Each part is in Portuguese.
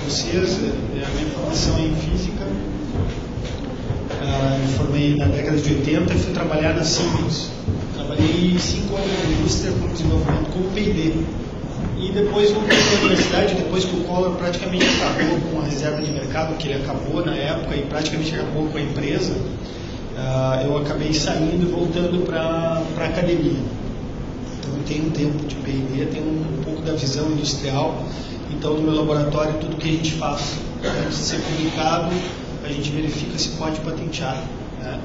vocês. A minha formação é em física. Me formei na década de 80 e fui trabalhar na Siemens. Trabalhei 5 anos na indústria com desenvolvimento como P&D. E depois voltei para a universidade, depois que o Collor praticamente acabou com a reserva de mercado, que ele acabou na época e praticamente acabou com a empresa, eu acabei saindo e voltando para a academia. Então eu tenho um tempo de P&D, tenho um pouco da visão industrial. Então no meu laboratório tudo que a gente faz antes de ser publicado, a gente verifica se pode patentear. Né?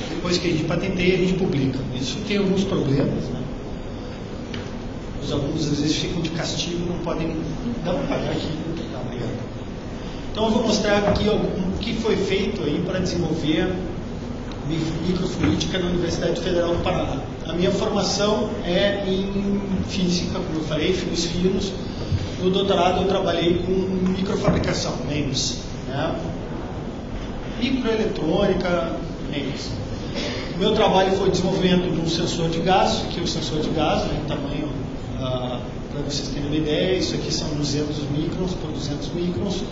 Depois que a gente patenteia, a gente publica. Isso tem alguns problemas. Né? Os alunos às vezes ficam de castigo, não podem dar para pagar aqui. Tá, obrigado. Então eu vou mostrar aqui o que foi feito aí para desenvolver microfluídica na Universidade Federal do Paraná. A minha formação é em física, como eu falei, fios finos. No doutorado eu trabalhei com microfabricação, MEMS, né? Microeletrônica, MEMS. O meu trabalho foi o desenvolvimento de um sensor de gás, aqui é o sensor de gás, né, tamanho, para vocês terem uma ideia, isso aqui são 200 microns por 200 microns,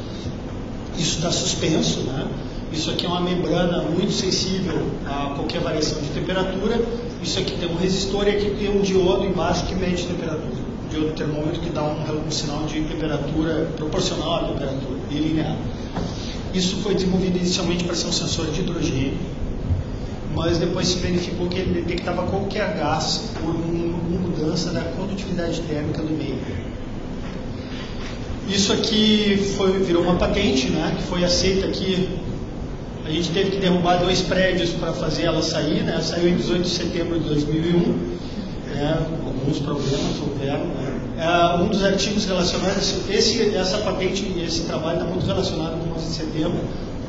isso está suspenso, né? Isso aqui é uma membrana muito sensível a qualquer variação de temperatura, isso aqui tem um resistor e aqui tem um diodo embaixo que mede temperatura, um diodo termômetro que dá um sinal de temperatura proporcional à temperatura e linear. Isso foi desenvolvido inicialmente para ser um sensor de hidrogênio, mas depois se verificou que ele detectava qualquer gás por uma mudança da condutividade térmica do meio. Isso aqui virou uma patente, né, que foi aceita aqui. A gente teve que derrubar 2 prédios para fazer ela sair, né, saiu em 18 de setembro de 2001, alguns problemas houveram. Né. Um dos artigos relacionados, essa patente e esse trabalho está muito relacionado com o 11 de setembro,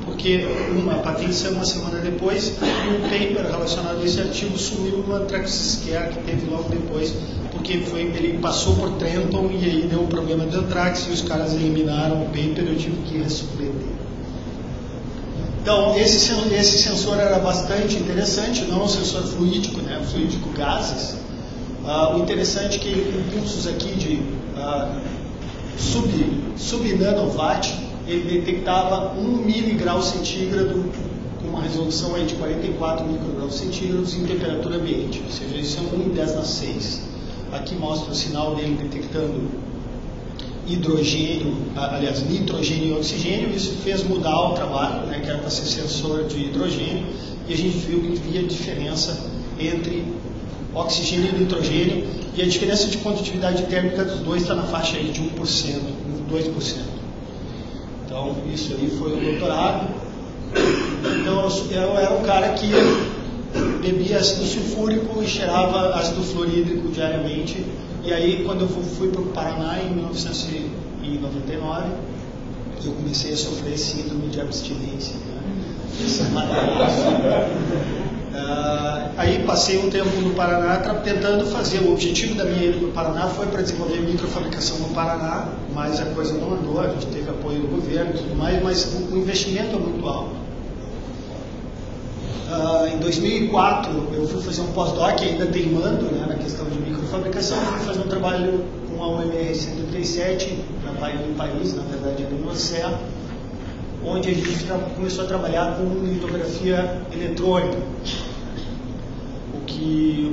porque a patente saiu uma semana depois e um paper relacionado a esse artigo sumiu no Anthrax Scare que teve logo depois, porque ele passou por Trenton e aí deu um problema de Anthrax e os caras eliminaram o paper e eu tive que ressuscitar. Então, esse sensor era bastante interessante, não um sensor fluídico, né, fluídico gases. O interessante é que impulsos aqui de sub-nanowatt, ele detectava 1 miligrau centígrado com uma resolução aí de 44 micrograus centígrados em temperatura ambiente, ou seja, isso é 1 em 10 na 6. Aqui mostra o sinal dele detectando hidrogênio, aliás, nitrogênio e oxigênio. Isso fez mudar o trabalho, né, que era para ser sensor de hidrogênio, e a gente viu que havia diferença entre oxigênio e nitrogênio, e a diferença de condutividade térmica dos dois está na faixa aí de 1%, 2%. Então, isso aí foi o doutorado. Então, eu era um cara que bebia ácido sulfúrico e cheirava ácido fluorídrico diariamente. E aí, quando eu fui para o Paraná, em 1999, eu comecei a sofrer síndrome de abstinência. Né? Aí passei um tempo no Paraná tentando fazer. O objetivo da minha ida no Paraná foi para desenvolver microfabricação no Paraná, mas a coisa não andou, a gente teve apoio do governo e tudo mais, mas o investimento é muito alto. Em 2004 eu fui fazer um pós-doc ainda teimando, né, na questão de microfabricação. Eu fui fazer um trabalho com a UMR 137 no país, na verdade era no OCE, onde a gente começou a trabalhar com litografia eletrônica.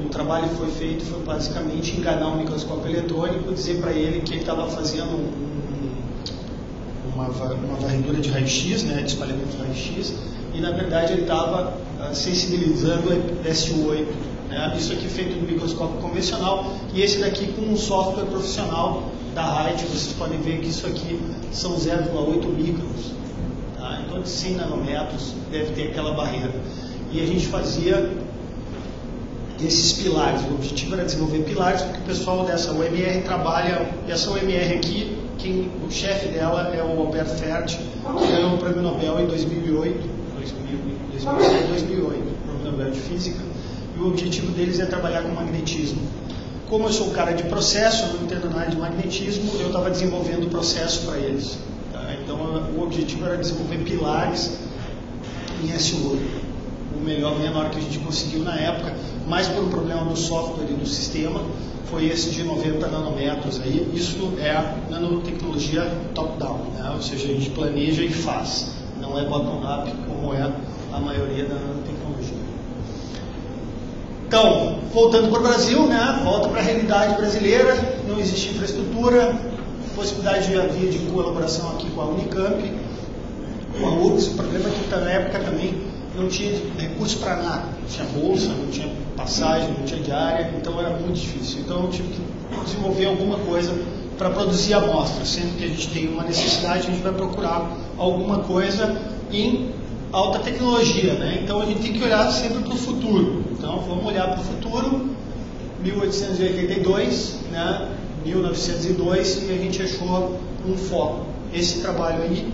O trabalho que foi feito foi basicamente enganar um microscópio eletrônico e dizer para ele que ele estava fazendo uma varredura de raio-x, né, de espalhamento de raio-x, e na verdade ele estava sensibilizando o SU8. Né? Isso aqui feito no microscópio convencional, e esse daqui com um software profissional da RIDE. Vocês podem ver que isso aqui são 0,8 microns. Tá? Então de 100 nanômetros deve ter aquela barreira. E a gente fazia esses pilares. O objetivo era desenvolver pilares, porque o pessoal dessa UMR trabalha. Essa UMR aqui, o chefe dela é o Albert Fert, que ganhou o prêmio Nobel em 2007, 2008, prêmio Nobel de Física, e o objetivo deles é trabalhar com magnetismo. Como eu sou um cara de processo, eu não entendo nada de magnetismo, eu estava desenvolvendo o processo para eles. Tá? Então o objetivo era desenvolver pilares em SU8. menor que a gente conseguiu na época, mas por um problema do software e do sistema, foi esse de 90 nanômetros aí. Isso é a nanotecnologia top-down, né? Ou seja, a gente planeja e faz, não é bottom-up como é a maioria da nanotecnologia. Então, voltando para o Brasil, né? Volta para a realidade brasileira, não existe infraestrutura, possibilidade de haver de colaboração aqui com a Unicamp, com a URGS. O problema é que na época também não tinha recurso para nada, não tinha bolsa, não tinha passagem, não tinha diária, então era muito difícil. Então eu tive que desenvolver alguma coisa para produzir amostras. Sempre que a gente tem uma necessidade, a gente vai procurar alguma coisa em alta tecnologia, né? Então a gente tem que olhar sempre para o futuro. Então vamos olhar para o futuro, 1882, né? 1902, e a gente achou um foco. Esse trabalho aí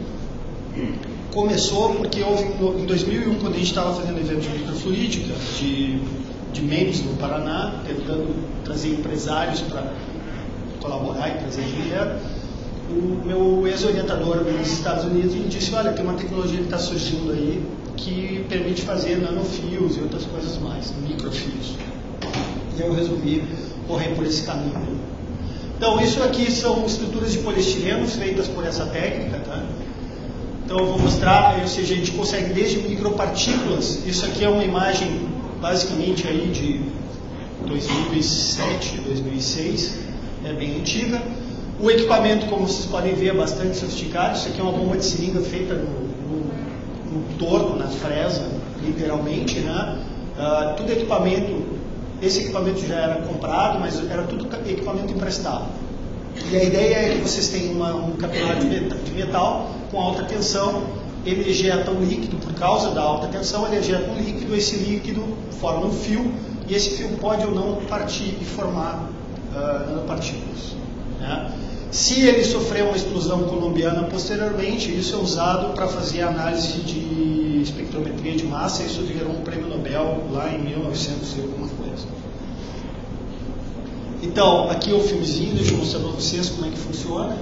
começou porque houve, em 2001, quando a gente estava fazendo evento de microfluídica, de MEMS no Paraná, tentando trazer empresários para colaborar e trazer dinheiro, o meu ex-orientador nos Estados Unidos me disse: olha, tem uma tecnologia que está surgindo aí que permite fazer nanofios e outras coisas mais, microfios. E eu resolvi correr por esse caminho. Então, isso aqui são estruturas de poliestireno feitas por essa técnica, tá? Então, eu vou mostrar, ou seja, a gente consegue desde micropartículas. Isso aqui é uma imagem, basicamente, aí de 2007, 2006, é bem antiga. O equipamento, como vocês podem ver, é bastante sofisticado. Isso aqui é uma bomba de seringa feita no torno, na fresa, literalmente, né? Tudo equipamento. Esse equipamento já era comprado, mas era tudo equipamento emprestado. E a ideia é que vocês têm um capilar de metal com alta tensão, ele ejeta um líquido, por causa da alta tensão, ele ejeta um líquido, esse líquido forma um fio, e esse fio pode ou não partir e formar nanopartículas, né? Se ele sofrer uma explosão colombiana posteriormente, isso é usado para fazer análise de espectrometria de massa, isso gerou um prêmio Nobel lá em 1900 e alguma coisa. Então, aqui é o filmezinho, deixa eu mostrar para vocês como é que funciona.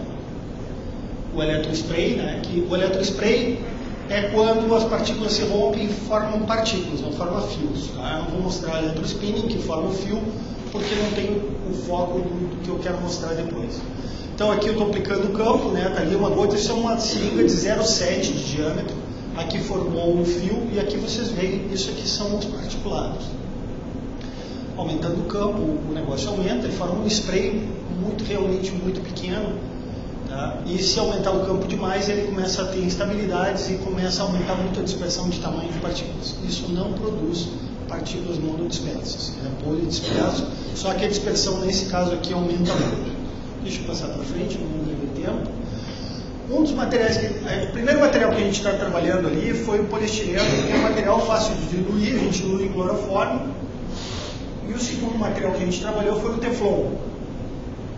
O eletrospray, né? Que o eletrospray é quando as partículas se rompem e formam partículas, não formam fios. Tá? Eu não vou mostrar eletrospinning, que forma o fio, porque não tem o foco do que eu quero mostrar depois. Então aqui eu estou aplicando o campo, né? Tá ali uma gota, isso é uma seringa de 0,7 de diâmetro. Aqui formou um fio e aqui vocês veem, isso aqui são os particulados. Aumentando o campo, o negócio aumenta, ele forma um spray realmente muito pequeno. Tá? E se aumentar o campo demais, ele começa a ter instabilidades e começa a aumentar muito a dispersão de tamanho de partículas. Isso não produz partículas monodispersas, é polidisperso, só que a dispersão nesse caso aqui aumenta muito. Deixa eu passar para frente, não vou perder tempo. Um dos materiais, o primeiro material que a gente está trabalhando ali foi o poliestireno, que é um material fácil de diluir, a gente dilui em cloroforme. E o segundo material que a gente trabalhou foi o Teflon.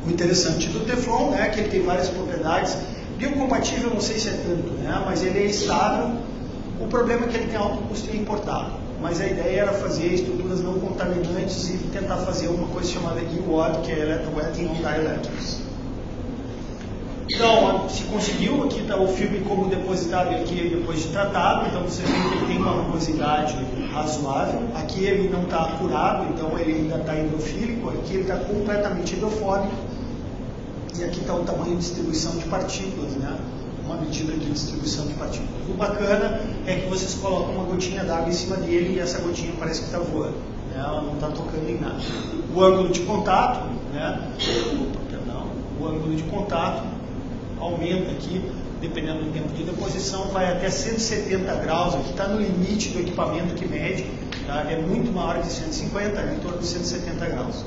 O interessante do Teflon é que ele tem várias propriedades. Biocompatível, não sei se é tanto, né? Mas ele é estável. O problema é que ele tem alto custo importado. Mas a ideia era fazer estruturas não contaminantes e tentar fazer uma coisa chamada EWOD, que é Electrowetting on Dielectrics. Então, se conseguiu, aqui está o filme como depositável aqui depois de tratado, então vocês veem que ele tem uma rugosidade razoável. Aqui ele não está curado, então ele ainda está hidrofílico, aqui ele está completamente hidrofóbico. E aqui está o tamanho de distribuição de partículas, né? Uma medida de distribuição de partículas. O bacana é que vocês colocam uma gotinha d'água em cima dele e essa gotinha parece que está voando, né? Ela não está tocando em nada. O ângulo de contato, né? O ângulo de contato aumenta aqui, dependendo do tempo de deposição, vai até 170 graus, aqui está no limite do equipamento que mede, tá? É muito maior que 150, é em torno de 170 graus.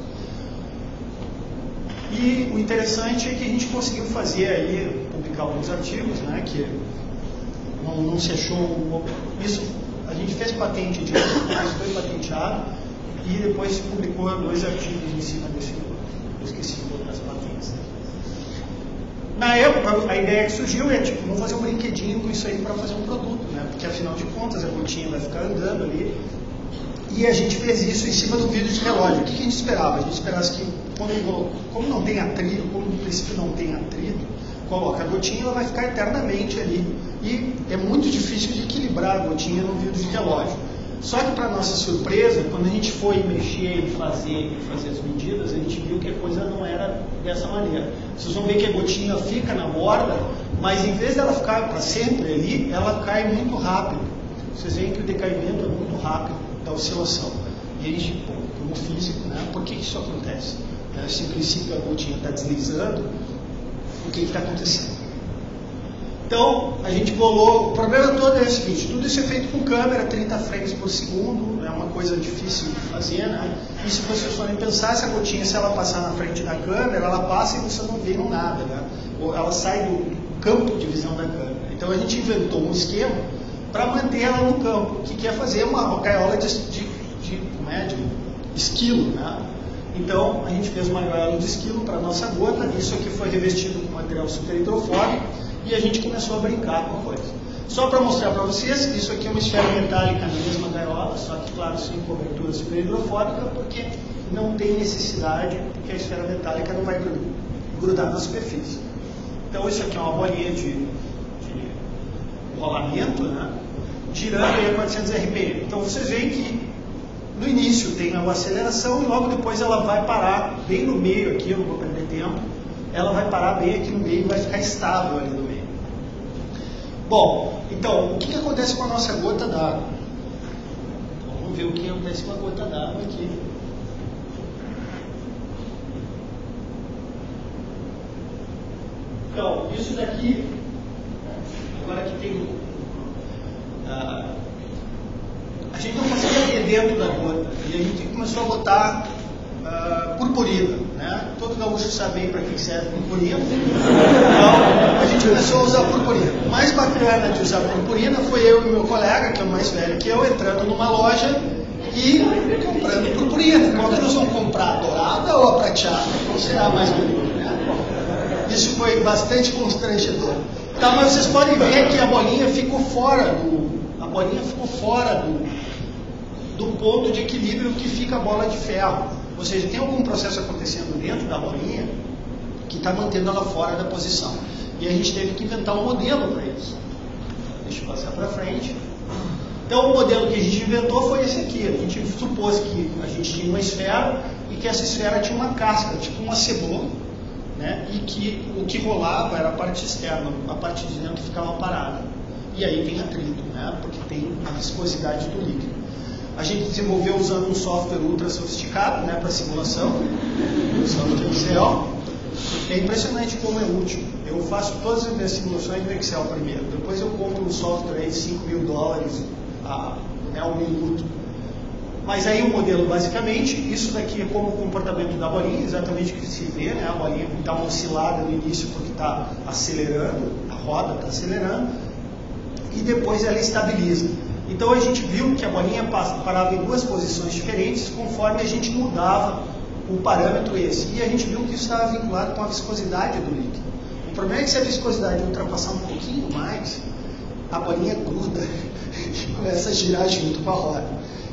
E o interessante é que a gente conseguiu fazer aí, publicar alguns artigos, né, que não se achou, isso a gente fez patente disso, mas foi patenteado, e depois publicou 2 artigos em cima desse, eu esqueci de botar as patentes. Na época, a ideia que surgiu é, tipo, vamos fazer um brinquedinho com isso aí para fazer um produto, né? Porque afinal de contas a gotinha vai ficar andando ali. E a gente fez isso em cima do vidro de relógio. O que a gente esperava? A gente esperasse que, como não tem atrito, como no princípio não tem atrito, coloca a gotinha, ela vai ficar eternamente ali. E é muito difícil de equilibrar a gotinha no vidro de relógio. Só que, para nossa surpresa, quando a gente foi mexer e fazer as medidas, a gente viu que a coisa não era dessa maneira. Vocês vão ver que a gotinha fica na borda, mas em vez dela ficar para sempre ali, ela cai muito rápido. Vocês veem que o decaimento é muito rápido da oscilação. E a gente, como físico, né, por que isso acontece? Se em princípio a gotinha está deslizando, o que está acontecendo? Então, a gente bolou, o problema todo é o seguinte, tudo isso é feito com câmera, 30 frames por segundo, é uma coisa difícil de fazer, né? E se vocês forem pensar, essa gotinha, se ela passar na frente da câmera, ela passa e você não vê nada, né? Ou ela sai do campo de visão da câmera. Então a gente inventou um esquema para manter ela no campo, que quer fazer uma gaiola de esquilo, né? Então, a gente fez uma gaiola de esquilo para a nossa gota, isso aqui foi revestido com material super hidrofóbico, e a gente começou a brincar com a coisa. Só para mostrar para vocês, isso aqui é uma esfera metálica na mesma gaiola, só que, claro, sem cobertura super hidrofóbica, porque não tem necessidade, porque a esfera metálica não vai grudar na superfície. Então, isso aqui é uma bolinha de rolamento, né? Girando aí a 400 RPM. Então, vocês veem que no início tem uma aceleração e logo depois ela vai parar bem no meio aqui, eu não vou perder tempo, ela vai parar bem aqui no meio e vai ficar estável ali no meio. Bom, então, o que acontece com a nossa gota d'água? Vamos ver o que acontece com a gota d'água aqui. Então, isso daqui, agora que tem... a gente não conseguia ver dentro da gota, e a gente começou a botar purpurina, né? Todo gaúcho sabe bem para que serve purpurina, então a gente começou a usar purpurina. O mais bacana de usar purpurina foi eu e meu colega, que é o mais velho que eu, entrando numa loja e comprando purpurina. Qual que nós vamos comprar, a dourada ou a prateada? Qual será mais bonito, né? Isso foi bastante constrangedor. Tá, mas vocês podem ver que a bolinha ficou fora do ponto de equilíbrio que fica a bola de ferro. Ou seja, tem algum processo acontecendo dentro da bolinha que está mantendo ela fora da posição. E a gente teve que inventar um modelo para isso. Deixa eu passar para frente. Então, o modelo que a gente inventou foi esse aqui. A gente supôs que a gente tinha uma esfera e que essa esfera tinha uma casca, tipo uma cebola, né? E que o que rolava era a parte externa, a parte de dentro ficava parada. E aí vem atrito, né? Porque tem a viscosidade do líquido. A gente desenvolveu usando um software ultra sofisticado, né, para simulação, o software Excel. É impressionante como é útil. Eu faço todas as minhas simulações no Excel primeiro. Depois eu compro um software aí de $5.000 um minuto. Mas aí o modelo, basicamente, isso daqui é como o comportamento da bolinha, exatamente o que se vê, né? A bolinha está uma oscilada no início porque está acelerando, a roda está acelerando, e depois ela estabiliza. Então a gente viu que a bolinha parava em duas posições diferentes conforme a gente mudava o parâmetro esse. E a gente viu que isso estava vinculado com a viscosidade do líquido. O problema é que se a viscosidade ultrapassar um pouquinho mais, a bolinha gruda e começa a girar junto com a roda.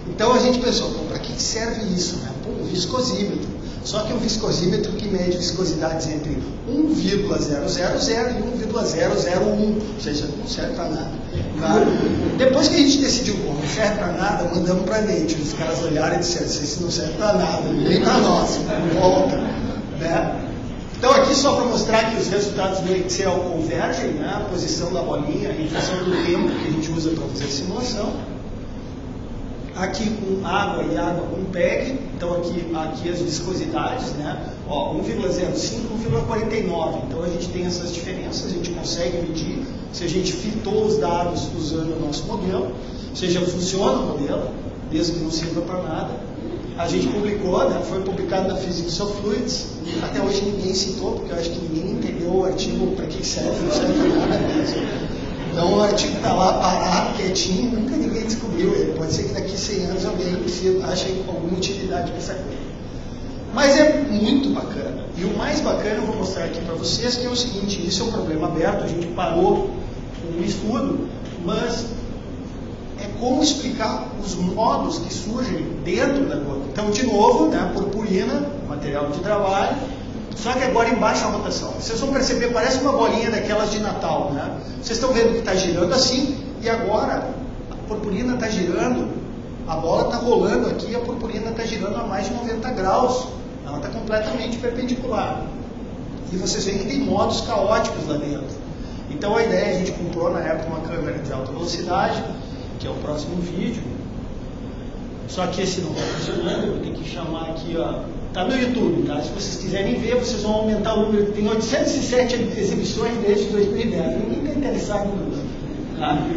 Então a gente pensou, para que serve isso, né? Pô, um viscosímetro. Só que é um viscosímetro que mede viscosidades entre 1,000 e 1,001, ou seja, não serve para nada. Tá? Depois que a gente decidiu, pô, não serve para nada, mandamos para dentro. Os caras olharam e disseram, isso não serve para nada, nem para nós, volta. Né? Então aqui só para mostrar que os resultados do Excel convergem, né? A posição da bolinha em função do tempo que a gente usa para fazer a simulação. Aqui com água e água com PEG, então aqui as viscosidades, né? Ó, 1,05, 1,49. Então a gente tem essas diferenças, a gente consegue medir se a gente fitou os dados usando o nosso modelo, seja funciona o modelo, desde que não sirva para nada. A gente publicou, né? Foi publicado na Physics of Fluids, até hoje ninguém citou, porque eu acho que ninguém entendeu o artigo para que serve, não serve para nada mesmo. Então o artigo está lá parado, quietinho, nunca ninguém descobriu ele. Pode ser que daqui a 100 anos alguém ache alguma utilidade para essa coisa. Mas é muito bacana. E o mais bacana eu vou mostrar aqui para vocês, que é o seguinte, isso é um problema aberto, a gente parou um estudo, mas é como explicar os modos que surgem dentro da gota. Então, de novo, né, purpurina, material de trabalho, só que agora em baixa rotação. Vocês vão perceber, parece uma bolinha daquelas de Natal, né? Vocês estão vendo que está girando assim, e agora a purpurina está girando a bola está rolando aqui, a purpurina está girando a mais de 90 graus, ela está completamente perpendicular. E vocês veem que tem modos caóticos lá dentro. Então a ideia, a gente comprou na época uma câmera de alta velocidade, que é o próximo vídeo. Só que esse não está funcionando, eu vou ter que chamar aqui, ó. Está no YouTube, tá? Se vocês quiserem ver, vocês vão aumentar o número. Tem 807 exibições desde 2010. Ninguém está interessado no número, tá?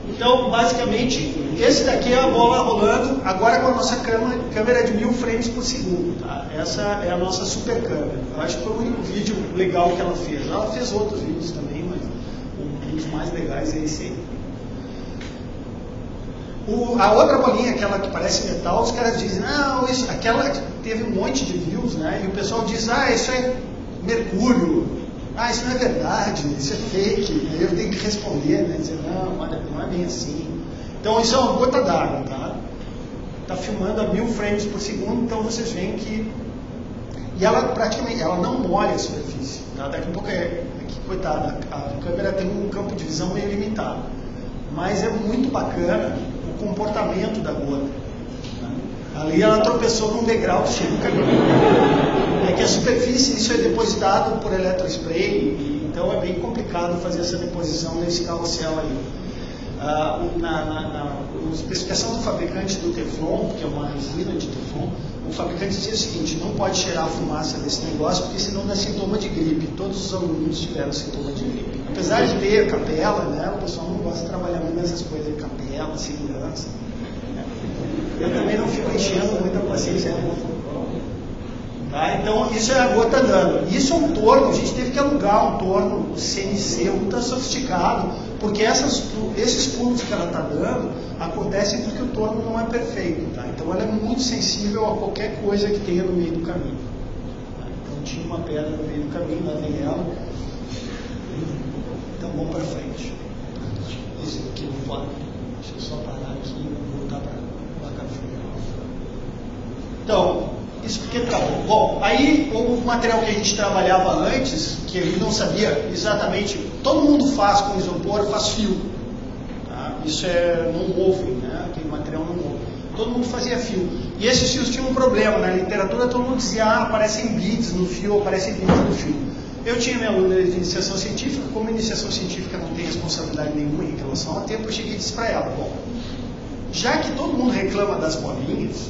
Então, basicamente, esse daqui é a bola rolando, agora com a nossa câmera de 1000 frames por segundo. Tá? Essa é a nossa super câmera. Eu acho que foi o único vídeo legal que ela fez. Ela fez outros vídeos também, mas um dos mais legais é esse aí. A outra bolinha, aquela que parece metal, os caras dizem, não, isso, aquela teve um monte de views, né? E o pessoal diz, isso é mercúrio, isso não é verdade, isso é fake. Aí eu tenho que responder, né? Dizer, não é bem assim. Então isso é uma gota d'água, tá? Tá filmando a 1000 frames por segundo, então vocês veem que... E ela praticamente, ela não molha a superfície, tá? Daqui a pouco coitada, a câmera tem um campo de visão meio limitado. Mas é muito bacana o comportamento da gota. Ali ela tropeçou num degrau cheio de caminho. É que a superfície, isso é depositado por eletrospray, então é bem complicado fazer essa deposição nesse carrossel ali. Na especificação do fabricante do Teflon, que é uma resina de Teflon, o fabricante dizia o seguinte, não pode cheirar a fumaça desse negócio, porque senão dá sintoma de gripe. Todos os alunos tiveram sintoma de gripe. Apesar de ter capela, né, o pessoal não gosta de trabalhar muito nessas coisas de capela, segurança. Eu também não fico enchendo muita paciência. Tá? Então, isso é a gota dando. Isso é um torno, a gente teve que alugar um torno CNC ultra sofisticado, porque esses pulos que ela está dando acontecem porque o torno não é perfeito. Tá? Então, ela é muito sensível a qualquer coisa que tenha no meio do caminho. Tá? Então, tinha uma pedra no meio do caminho, lá vem ela. Então, vamos para frente. Esse aqui não pode. Deixa eu só parar aqui e voltar para a placa final. Então, isso porque travou. Bom, aí o material que a gente trabalhava antes, que ele não sabia exatamente, todo mundo faz com isopor, faz fio. Tá? Isso é non-woven, né? Aquele material non-woven. Todo mundo fazia fio. E esses fios tinham um problema. Na literatura todo mundo dizia, aparecem beads no fio, aparecem beads no fio. Eu tinha minha aluna de iniciação científica, como a iniciação científica não tem responsabilidade nenhuma em relação ao tempo, eu cheguei e disse para ela, bom, já que todo mundo reclama das bolinhas,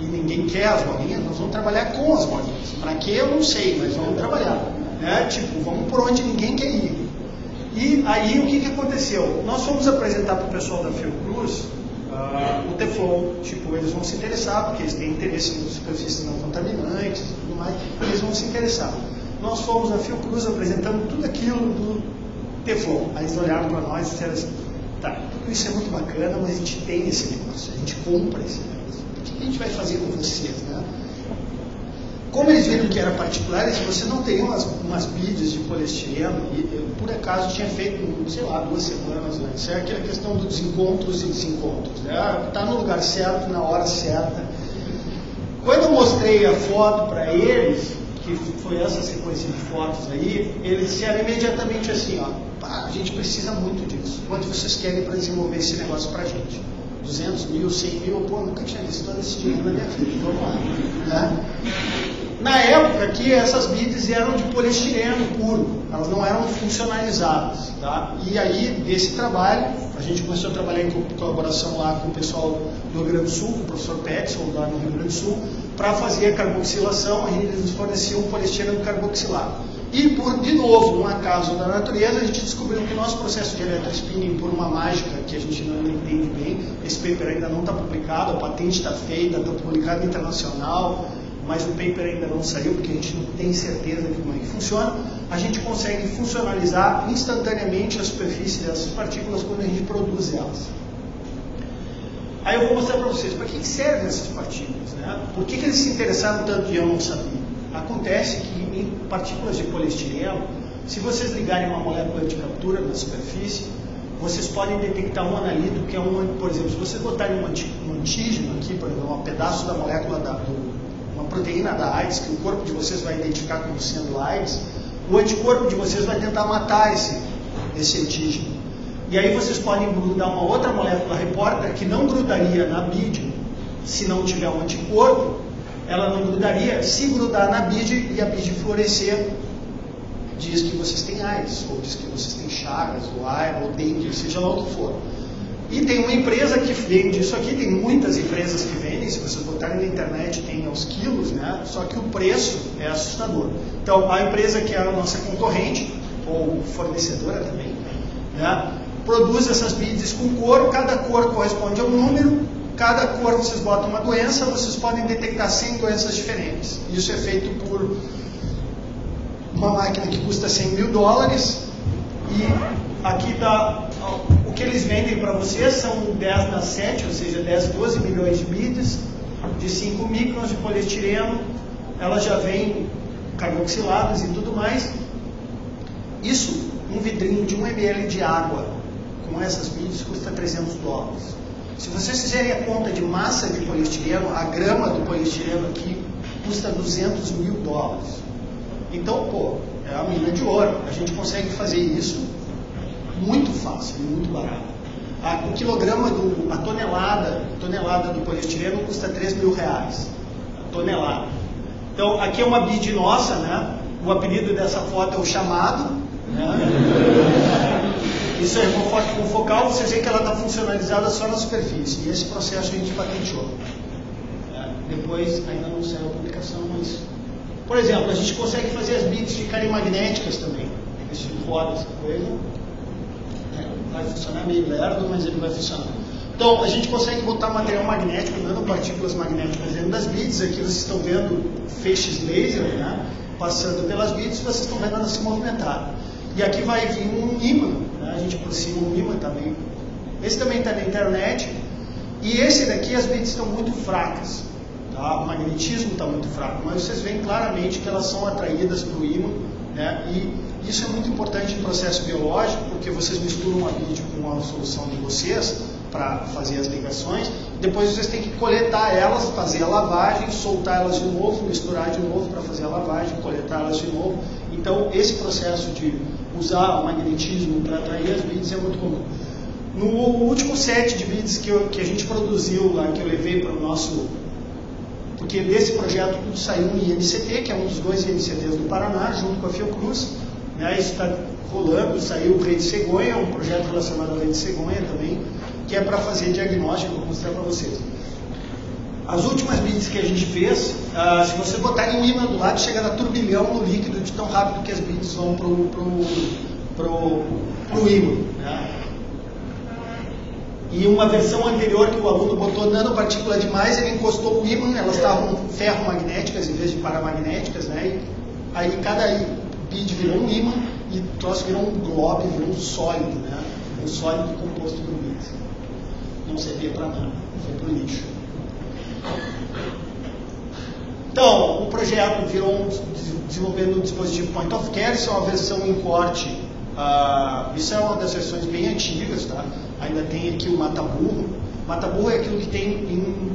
e ninguém quer as bolinhas, nós vamos trabalhar com as bolinhas. Para que eu não sei, mas vamos trabalhar. Né? Tipo, vamos por onde ninguém quer ir. E aí o que aconteceu? Nós fomos apresentar para o pessoal da Fiocruz o Teflon. Tipo, eles vão se interessar, porque eles têm interesse em superfícies não contaminantes e tudo mais, eles vão se interessar. Nós fomos na Fiocruz apresentando tudo aquilo do Teflon. Aí eles olharam para nós e disseram assim, tá, tudo isso é muito bacana, mas a gente tem esse negócio, a gente compra esse negócio. O que a gente vai fazer com vocês, né? Como eles viram que era particular, eles você não tem umas beads de poliestireno, e eu, por acaso, tinha feito, sei lá, 2 semanas antes. É aquela questão dos encontros e desencontros. Né? Tá no lugar certo, na hora certa. Quando eu mostrei a foto para eles, que foi essa sequência de fotos aí, eles disseram imediatamente assim, a gente precisa muito disso. Quanto vocês querem para desenvolver esse negócio para a gente? 200 mil, 100 mil, nunca tinha visto todo esse dinheiro na minha vida, vamos lá. Né? Na época que essas beads eram de poliestireno puro, elas não eram funcionalizadas. Tá? E aí, desse trabalho, a gente começou a trabalhar em colaboração lá com o pessoal do Rio Grande do Sul, com o professor Petson, lá no Rio Grande do Sul, para fazer a carboxilação, eles nos forneciam poliestireno carboxilado. E, de novo, um acaso da natureza, a gente descobriu que o nosso processo de eletrospinning, por uma mágica que a gente não entende bem, esse paper ainda não está publicado, a patente está feita, está publicado internacional, mas o paper ainda não saiu, porque a gente não tem certeza de como é que funciona, a gente consegue funcionalizar instantaneamente a superfície dessas partículas quando a gente produz elas. Aí eu vou mostrar para vocês para que servem essas partículas, né? Por que eles se interessaram tanto e eu não sabia? Acontece que em partículas de poliestireno, se vocês ligarem uma molécula de captura na superfície, vocês podem detectar um analito que é por exemplo, se vocês botarem um antígeno aqui, por exemplo, um pedaço da molécula uma proteína da AIDS, que o corpo de vocês vai identificar como sendo AIDS, o anticorpo de vocês vai tentar matar esse antígeno. E aí vocês podem grudar uma outra molécula repórter que não grudaria na BID se não tiver um anticorpo. Ela não grudaria. Se grudar na BID e a BID fluorescer, diz que vocês têm AIDS, ou diz que vocês têm Chagas, ou AIDS, ou dengue, seja lá o que for. E tem uma empresa que vende isso aqui, tem muitas empresas que vendem, se vocês botarem na internet tem aos quilos, né? Só que o preço é assustador. Então, a empresa que é a nossa concorrente, ou fornecedora também, né? Produz essas BIDs com cor, cada cor corresponde a um número, cada cor vocês botam uma doença, vocês podem detectar 100 doenças diferentes. Isso é feito por uma máquina que custa $100.000 e aqui está o que eles vendem para vocês, são 10 na 7, ou seja, 12 milhões de BIDs de 5 microns de poliestireno, elas já vêm carboxiladas e tudo mais. Isso, um vidrinho de 1 ml de água com essas BIDs custa $300. Se vocês fizerem a conta de massa de poliestireno, a grama do poliestireno aqui custa $200.000. Então, pô, é a mina de ouro. A gente consegue fazer isso muito fácil e muito barato. O quilograma, a tonelada do poliestireno custa R$3.000. A tonelada. Então, aqui é uma BID nossa, né? O apelido dessa foto é o chamado. Né? Isso é uma foto confocal, vocês veem que ela está funcionalizada só na superfície. E esse processo a gente patenteou. Depois, ainda não saiu a publicação, mas... Por exemplo, a gente consegue fazer as BIDs ficarem magnéticas também. Esse roda, essa coisa. Vai funcionar meio lerdo, mas ele vai funcionar. Então, a gente consegue botar material magnético, nanopartículas magnéticas dentro das BIDs. Aqui vocês estão vendo feixes laser, né, passando pelas BIDs, vocês estão vendo elas se movimentar. E aqui vai vir um ímã, né, a gente aproxima um ímã também. Esse também está na internet. E esse daqui, as BIDs estão muito fracas. Tá? O magnetismo está muito fraco, mas vocês veem claramente que elas são atraídas para o ímã, né? E isso é muito importante no processo biológico, porque vocês misturam a BID com a solução de vocês para fazer as ligações, depois vocês têm que coletar elas, fazer a lavagem, soltar elas de novo, misturar de novo para fazer a lavagem, coletar elas de novo. Então, esse processo de usar o magnetismo para atrair as BIDs é muito comum. No último set de BIDs que a gente produziu lá, que eu levei para o nosso... Porque desse projeto tudo saiu no INCT, que é um dos 2 INCTs do Paraná, junto com a Fiocruz. Né, isso está rolando, saiu o Rede Cegonha, um projeto relacionado à Rede Cegonha também, que é para fazer diagnóstico, vou mostrar para vocês. As últimas BIDs que a gente fez, se você botarem um ímã do lado, chega a dar turbilhão no líquido de tão rápido que as BIDs vão pro ímã. Né? E uma versão anterior que o aluno botou nanopartícula demais, ele encostou o ímã, elas estavam ferromagnéticas em vez de paramagnéticas, né? E aí cada BID virou um ímã e o troço virou um globo, virou um sólido, né? Um sólido composto por BID. Não servia para nada, foi para o lixo. Então, o projeto virou desenvolvendo um dispositivo Point of Care, isso é uma versão em corte. Isso é uma das versões bem antigas, tá? Ainda tem aqui o mata-burro. Mata-burro é aquilo que tem em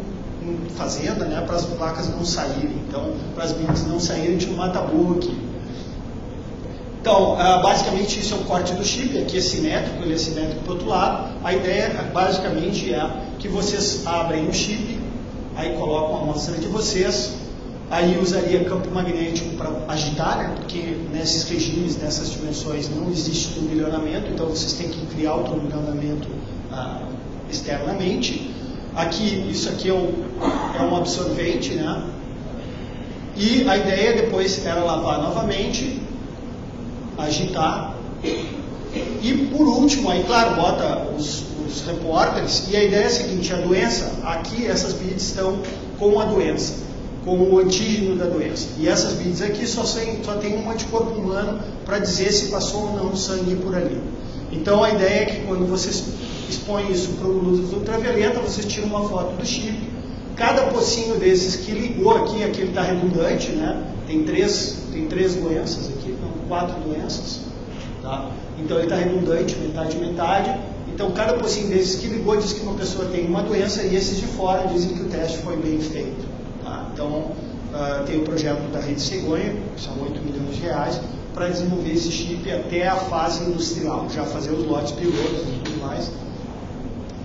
fazenda, né? Para as placas não saírem. Então, para as BIDs não saírem, tinha um mata-burro aqui. Então, basicamente isso é o corte do chip, aqui é simétrico, ele é simétrico para o outro lado. A ideia, basicamente, é que vocês abrem o chip, aí colocam a amostra de vocês, aí usaria campo magnético para agitar, né? Porque nesses regimes, nessas dimensões, não existe turbilhonamento, então vocês têm que criar o turbilhonamento externamente. Aqui, isso aqui é um absorvente, né? E a ideia depois era lavar novamente, agitar, e por último, aí claro, bota os repórteres, e a ideia é a seguinte: a doença, aqui essas BIDs estão com a doença, com o antígeno da doença, e essas BIDs aqui só tem um anticorpo humano para dizer se passou ou não sangue por ali. Então a ideia é que quando vocês expõem isso para luz ultravioleta, vocês tiram uma foto do chip, cada pocinho desses que ligou aqui ele está redundante, né? Tem três doenças aqui, não, 4 doenças, tá? Então ele está redundante, metade. Então cada pocinho desses que ligou diz que uma pessoa tem uma doença, e esses de fora dizem que o teste foi bem feito. Tá? Então tem o projeto da Rede Cegonha, que são R$8 milhões, para desenvolver esse chip até a fase industrial, já fazer os lotes pilotos e tudo mais.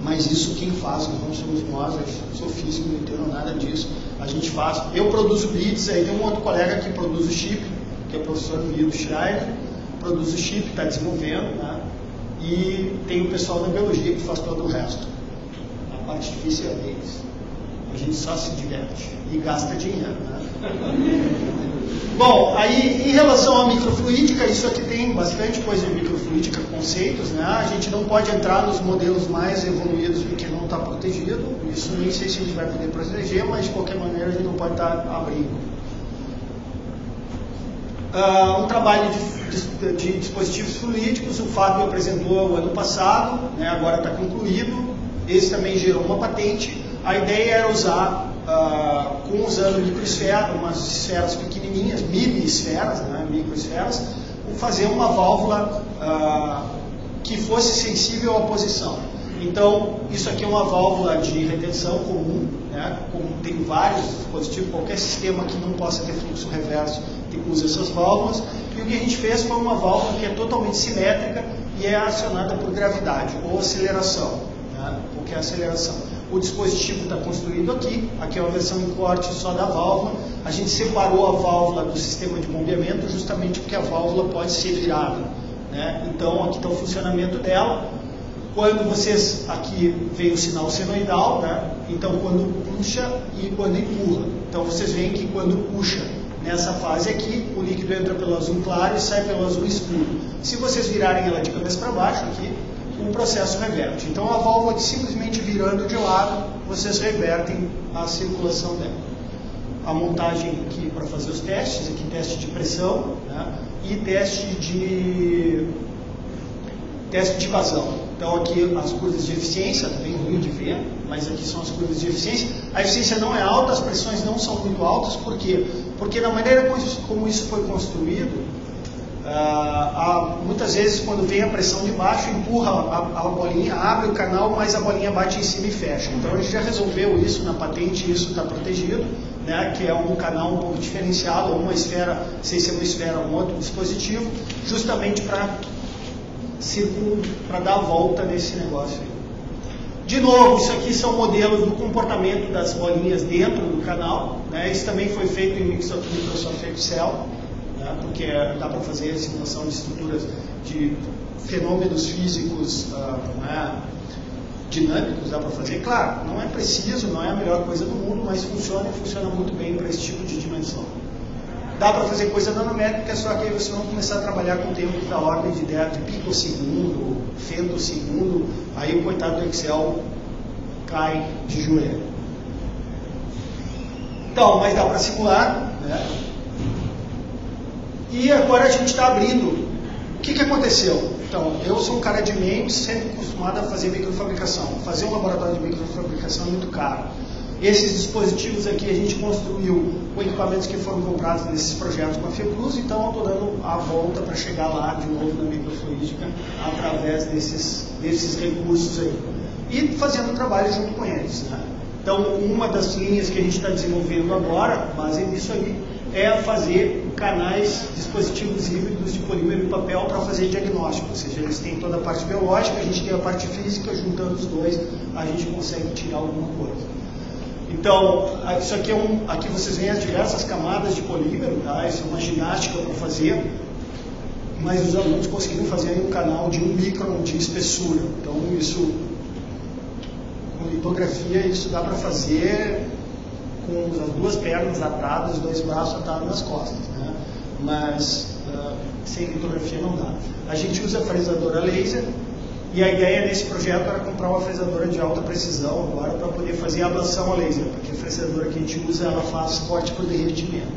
Mas isso quem faz não somos nós, eu sou físico, não entendo nada disso. A gente faz, eu produzo bits, aí tem um outro colega que produz o chip, que é o professor Guido Schreiber, produz o chip, está desenvolvendo, né? E tem o pessoal da biologia que faz todo o resto. A parte difícil é deles. A gente só se diverte e gasta dinheiro, né? Bom, aí em relação à microfluídica, isso aqui tem bastante coisa de microfluídica, conceitos, né? A gente não pode entrar nos modelos mais evoluídos porque não está protegido. Isso nem sei se a gente vai poder proteger, mas de qualquer maneira a gente não pode estar abrindo. Um trabalho de dispositivos fluídicos, o Fábio apresentou o ano passado, né? Agora está concluído. Esse também gerou uma patente. A ideia era usar, usando microesferas, umas esferas pequenininhas, mini-esferas, né, microesferas, fazer uma válvula que fosse sensível à posição. Então, isso aqui é uma válvula de retenção comum, né, como tem vários dispositivos, qualquer sistema que não possa ter fluxo reverso usa essas válvulas. E o que a gente fez foi uma válvula que é totalmente simétrica e é acionada por gravidade ou aceleração, né, porque é aceleração. O dispositivo está construído aqui é uma versão em corte só da válvula. A gente separou a válvula do sistema de bombeamento justamente porque a válvula pode ser virada, né? Então aqui está o funcionamento dela. Quando vocês, aqui vem o sinal senoidal, né? Então quando puxa e quando empurra. Então vocês veem que quando puxa nessa fase aqui, o líquido entra pelo azul claro e sai pelo azul escuro. Se vocês virarem ela de cabeça para baixo aqui, o processo reverte. Então a válvula simplesmente virando de lado, vocês revertem a circulação dela. A montagem aqui para fazer os testes, aqui teste de pressão, né, e teste de vazão. Então aqui as curvas de eficiência, está bem ruim de ver, mas aqui são as curvas de eficiência. A eficiência não é alta, as pressões não são muito altas, por quê? Porque na maneira como isso foi construído, muitas vezes quando vem a pressão de baixo, empurra a bolinha, abre o canal, mas a bolinha bate em cima e fecha. Então a gente já resolveu isso na patente, isso está protegido, né, que é um canal um pouco diferenciado, ou uma esfera, sem ser uma esfera, um outro dispositivo, justamente para dar a volta nesse negócio aí. De novo, isso aqui são modelos do comportamento das bolinhas dentro do canal, né? Isso também foi feito em Microsoft Excel, porque dá para fazer a simulação de estruturas de fenômenos físicos dinâmicos, dá para fazer. Claro, não é preciso, não é a melhor coisa do mundo, mas funciona e funciona muito bem para esse tipo de dimensão. Dá para fazer coisa nanométrica, só que aí vocês vão começar a trabalhar com tempos da ordem de picosegundo, femtosegundo, aí o coitado do Excel cai de joelho. Então, mas dá para simular, né? E agora a gente está abrindo. O que aconteceu? Então, eu sou um cara de MEMS, sempre acostumado a fazer microfabricação. Fazer um laboratório de microfabricação é muito caro. Esses dispositivos aqui a gente construiu com equipamentos que foram comprados nesses projetos com a Fiocruz, então eu estou dando a volta para chegar lá de novo na microfluídica através desses recursos aí. E fazendo um trabalho junto com eles, né? Então, uma das linhas que a gente está desenvolvendo agora, baseado nisso aí, é fazer canais, dispositivos híbridos de polímero e papel para fazer diagnóstico, ou seja, eles têm toda a parte biológica, a gente tem a parte física, juntando os dois, a gente consegue tirar alguma coisa. Então, isso aqui aqui vocês veem as diversas camadas de polímero, tá? Isso é uma ginástica para fazer, mas os alunos conseguiram fazer aí um canal de 1 micron de espessura. Então, isso, com litografia, isso dá para fazer com as duas pernas atadas, os dois braços atados nas costas, né? Mas sem litografia não dá. A gente usa fresadora laser e a ideia desse projeto era comprar uma fresadora de alta precisão agora para poder fazer ablação a laser, porque a fresadora que a gente usa ela faz corte por derretimento.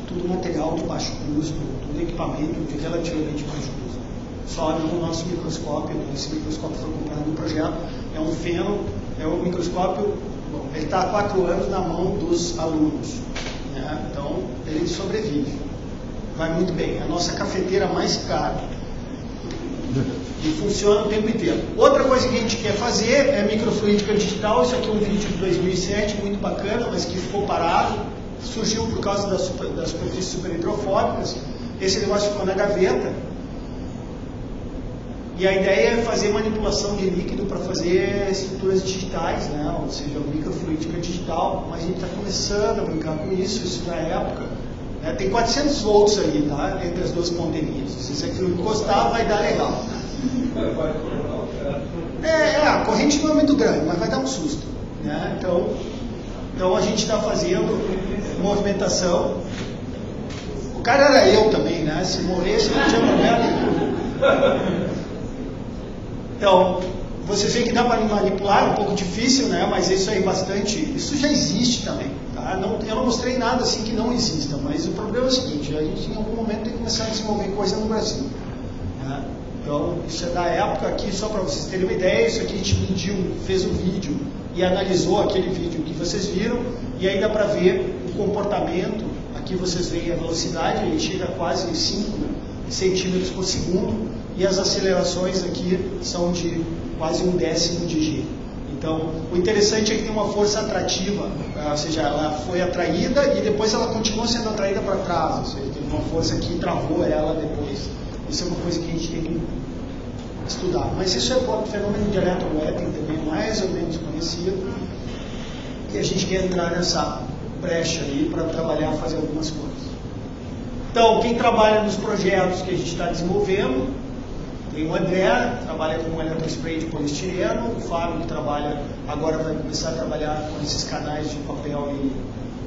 Tudo material de baixo custo, tudo equipamento de relativamente baixo custo. Só no nosso microscópio, esse microscópio foi comprado no projeto, é um feno, é um microscópio. Bom, ele está há 4 anos na mão dos alunos, né? Então ele sobrevive, vai muito bem. É a nossa cafeteira mais cara e funciona o tempo inteiro. Outra coisa que a gente quer fazer é microfluídica digital. Isso aqui é um vídeo de 2007, muito bacana, mas que ficou parado. Surgiu por causa das superfícies super hidrofóbicas. esse negócio ficou na gaveta. E a ideia é fazer manipulação de líquido para fazer estruturas digitais, né? Ou seja, microfluídica digital, mas a gente está começando a brincar com isso na época. Né? Tem 400 volts aí, tá? Entre as duas ponteirinhas. Se isso aqui encostar, vai dar legal. A corrente não é muito grande, mas vai dar um susto. Né? Então a gente está fazendo movimentação. O cara era eu também, né? Se morresse, não tinha problema nenhum. Então, vocês veem que dá para manipular, é um pouco difícil, né? Mas isso aí isso já existe também, tá? Eu não mostrei nada assim que não exista, mas o problema é o seguinte, a gente em algum momento tem que começar a desenvolver coisa no Brasil. Né? Então, isso é da época aqui, só para vocês terem uma ideia, isso aqui a gente mediu, fez um vídeo e analisou aquele vídeo que vocês viram, e aí dá para ver o comportamento, aqui vocês veem a velocidade, ele chega a quase 5 centímetros por segundo, e as acelerações aqui são de quase 1/10 de G. Então, o interessante é que tem uma força atrativa, ou seja, ela foi atraída e depois ela continua sendo atraída para trás, ou seja, teve uma força que travou ela depois. Isso é uma coisa que a gente tem que estudar. Mas isso é um fenômeno de electrowetting também, mais ou menos conhecido, e a gente quer entrar nessa brecha aí para trabalhar, fazer algumas coisas. Então, quem trabalha nos projetos que a gente está desenvolvendo, tem o André, trabalha com eletrospray de poliestireno, o Fábio, que agora vai começar a trabalhar com esses canais de papel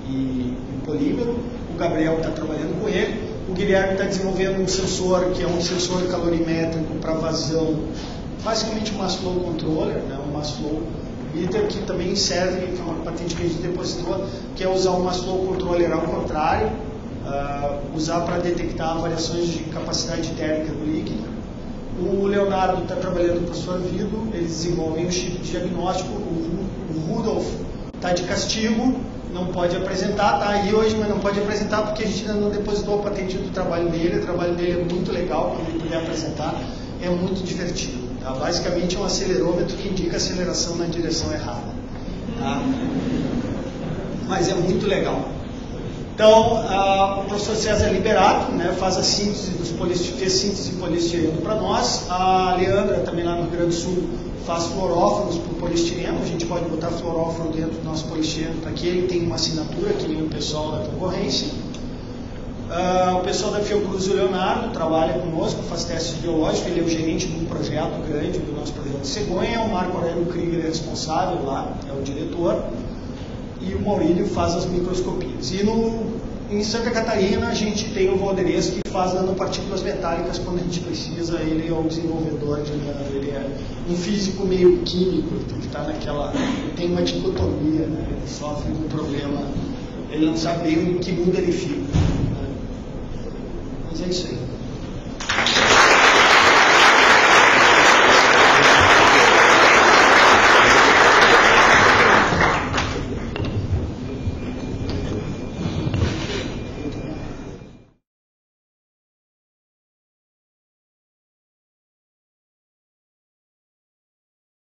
e polímero, o Gabriel está trabalhando com ele, o Guilherme está desenvolvendo um sensor, que é um sensor calorimétrico para vazão, basicamente um mass flow controller, né, um mass flow meter, que também serve, que é uma patente que a gente depositou, que é usar um mass flow controller ao contrário, usar para detectar variações de capacidade térmica do líquido. O Leonardo está trabalhando com a sua vida, eles desenvolvem um chip de diagnóstico, o Rudolf está de castigo, não pode apresentar, está aí hoje, mas não pode apresentar porque a gente ainda não depositou a patente do trabalho dele. O trabalho dele é muito legal, quando ele puder apresentar, é muito divertido. Tá? Basicamente é um acelerômetro que indica aceleração na direção errada. Tá? Mas é muito legal. Então, o professor César Liberato, né, faz a síntese fez síntese de poliestireno para nós. A Leandra, também lá no Rio Grande do Sul, faz fluoróforos para o poliestireno. A gente pode botar fluoróforo dentro do nosso poliestireno para que ele tenha uma assinatura, que nem o pessoal da concorrência. O pessoal da Fiocruz, o Leonardo, trabalha conosco, faz testes biológicos. Ele é o gerente de um projeto grande, do nosso projeto de cegonha. O Marco Aurélio Krieger é responsável lá, é o diretor. E o Maurílio faz as microscopias. E em Santa Catarina a gente tem o Valderez, que faz nanopartículas metálicas quando a gente precisa. Ele é o desenvolvedor, ele é um físico meio químico, então ele está tem uma dicotomia, né? Ele sofre um problema, ele não sabe bem em que mundo ele fica. Né? Mas é isso aí.